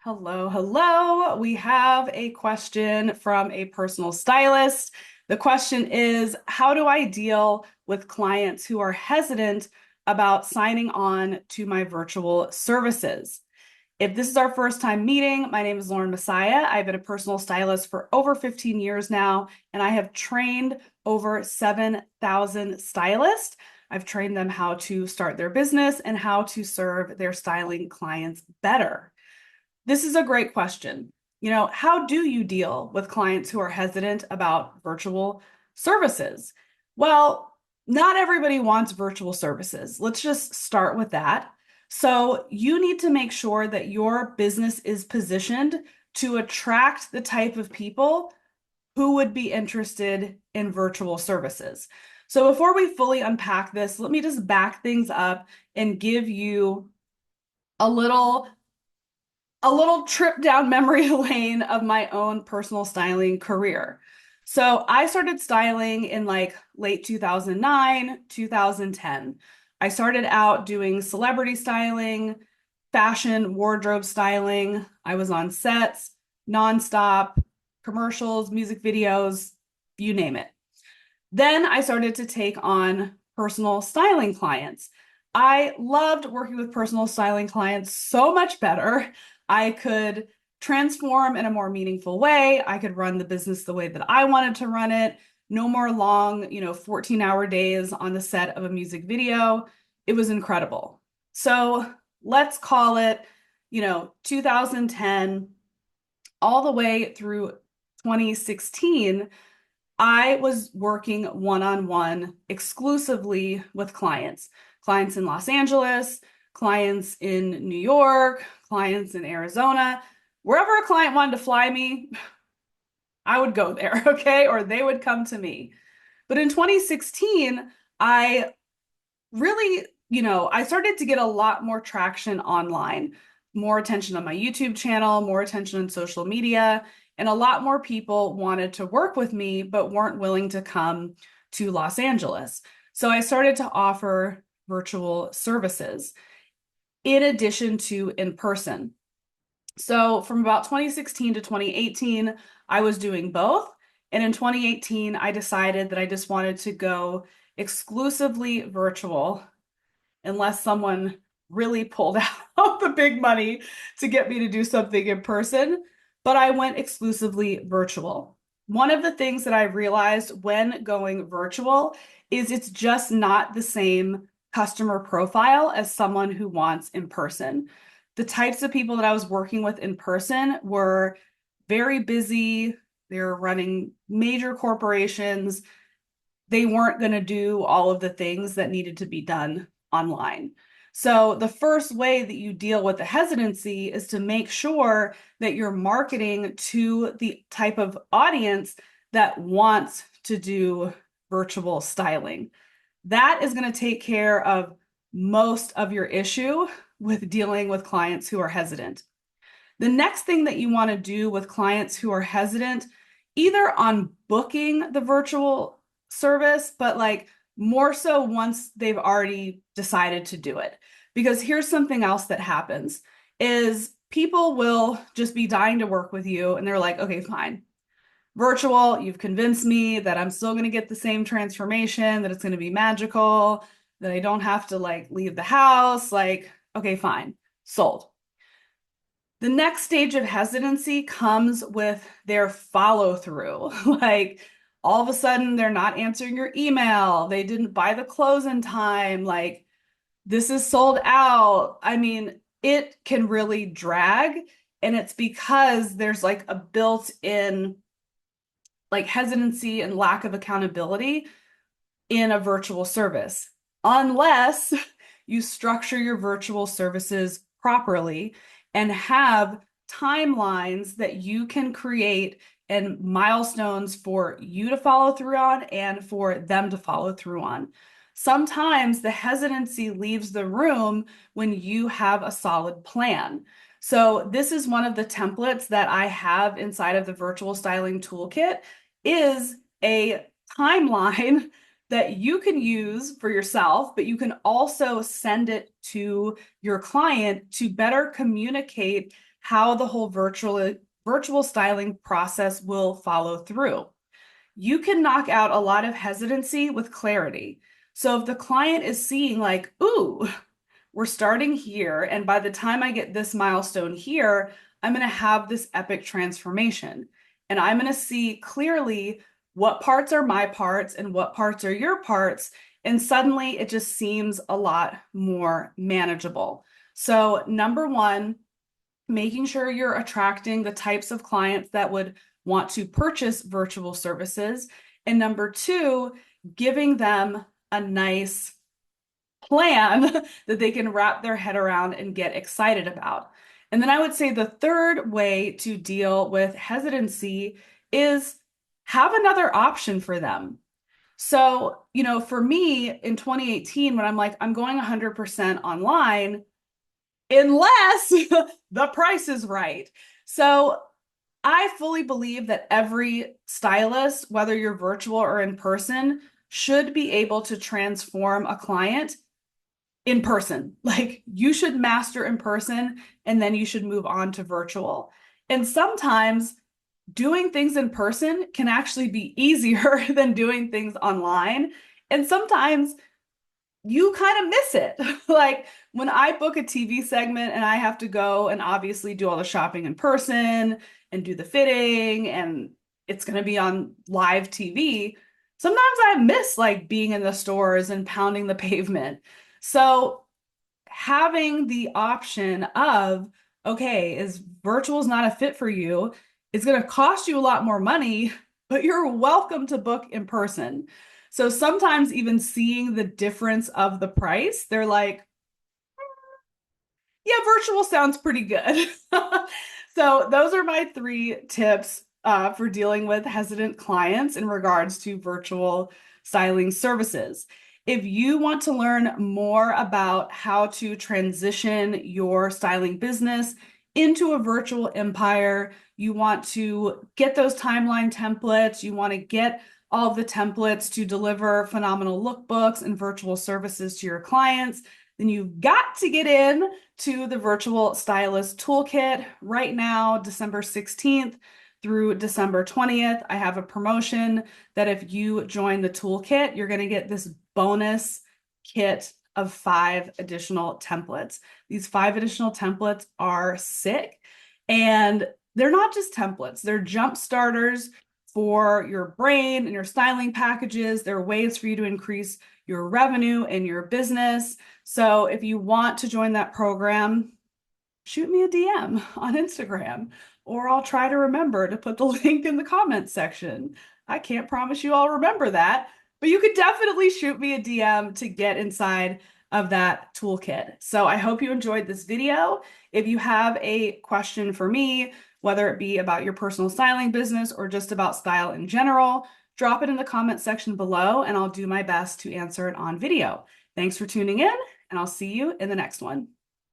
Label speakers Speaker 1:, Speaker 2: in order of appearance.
Speaker 1: Hello, hello. We have a question from a personal stylist. The question is, how do I deal with clients who are hesitant about signing on to my virtual services? If this is our first time meeting, my name is Lauren Messiah. I've been a personal stylist for over 15 years now, and I have trained over 7,000 stylists. I've trained them how to start their business and how to serve their styling clients better. This is a great question. How do you deal with clients who are hesitant about virtual services? Well, not everybody wants virtual services. Let's just start with that. So, you need to make sure that your business is positioned to attract the type of people who would be interested in virtual services. So, before we fully unpack this, let me just back things up and give you a little a little trip down memory lane of my own personal styling career. So I started styling in like late 2009, 2010. I started out doing celebrity styling, fashion, wardrobe styling. I was on sets, nonstop, commercials, music videos, you name it. Then I started to take on personal styling clients. I loved working with personal styling clients so much better. I could transform in a more meaningful way. I could run the business the way that I wanted to run it. No more long, 14-hour days on the set of a music video. It was incredible. So let's call it, 2010 all the way through 2016. I was working one-on-one exclusively with clients in Los Angeles, clients in New York, clients in Arizona. Wherever a client wanted to fly me, I would go there, okay? Or they would come to me. But in 2016, I really, I started to get a lot more traction online, more attention on my YouTube channel, more attention on social media, and a lot more people wanted to work with me but weren't willing to come to Los Angeles. So I started to offer virtual services in addition to in person. So from about 2016 to 2018, I was doing both. And in 2018, I decided that I just wanted to go exclusively virtual unless someone really pulled out the big money to get me to do something in person. But I went exclusively virtual. One of the things that I realized when going virtual is it's just not the same customer profile as someone who wants in person. The types of people that I was working with in person were very busy. They were running major corporations. They weren't going to do all of the things that needed to be done online. So, the first way that you deal with the hesitancy is to make sure that you're marketing to the type of audience that wants to do virtual styling. That is going to take care of most of your issue with dealing with clients who are hesitant. The next thing that you want to do with clients who are hesitant, either on booking the virtual service, but like more so once they've already decided to do it. Because here's something else that happens is people will just be dying to work with you and they're like, okay, fine. Virtual, you've convinced me that I'm still going to get the same transformation, that it's going to be magical, that I don't have to like leave the house. Like, okay, fine, sold. The next stage of hesitancy comes with their follow through. Like all of a sudden, they're not answering your email. They didn't buy the clothes in time. Like this is sold out. I mean, it can really drag. And it's because there's like a built in like hesitancy and lack of accountability in a virtual service, unless you structure your virtual services properly and have timelines that you can create and milestones for you to follow through on and for them to follow through on. Sometimes the hesitancy leaves the room when you have a solid plan. So this is one of the templates that I have inside of the virtual styling toolkit is a timeline that you can use for yourself, but you can also send it to your client to better communicate how the whole virtual styling process will follow through. You can knock out a lot of hesitancy with clarity. So if the client is seeing like, ooh, we're starting here, and by the time I get this milestone here, I'm going to have this epic transformation. And I'm going to see clearly what parts are my parts and what parts are your parts. And suddenly it just seems a lot more manageable. So, number one, making sure you're attracting the types of clients that would want to purchase virtual services. And number two, giving them a nice plan that they can wrap their head around and get excited about. And then I would say the third way to deal with hesitancy is have another option for them. So, for me in 2018, when I'm like, I'm going 100% online, unless the price is right. So, I fully believe that every stylist, whether you're virtual or in person, should be able to transform a client in person. Like you should master in person and then you should move on to virtual. And sometimes doing things in person can actually be easier than doing things online. And sometimes you kind of miss it. Like when I book a TV segment and I have to go and obviously do all the shopping in person and do the fitting and it's going to be on live TV, sometimes I miss like being in the stores and pounding the pavement. So having the option of, okay, is virtual is not a fit for you, it's going to cost you a lot more money, but you're welcome to book in person. So sometimes even seeing the difference of the price, they're like, yeah, virtual sounds pretty good. So those are my three tips for dealing with hesitant clients in regards to virtual styling services. If you want to learn more about how to transition your styling business into a virtual empire, you want to get those timeline templates, you want to get all of the templates to deliver phenomenal lookbooks and virtual services to your clients, then you've got to get in to the Virtual Stylist Toolkit right now, December 16th through December 20th. I have a promotion that if you join the toolkit, you're going to get this bonus kit of 5 additional templates. These 5 additional templates are sick, and they're not just templates, they're jump starters for your brain and your styling packages. There are ways for you to increase your revenue and your business. So if you want to join that program, shoot me a DM on Instagram, or I'll try to remember to put the link in the comments section. I can't promise you I'll remember that, but you could definitely shoot me a DM to get inside of that toolkit. So I hope you enjoyed this video. If you have a question for me, whether it be about your personal styling business or just about style in general, drop it in the comment section below and I'll do my best to answer it on video. Thanks for tuning in, and I'll see you in the next one.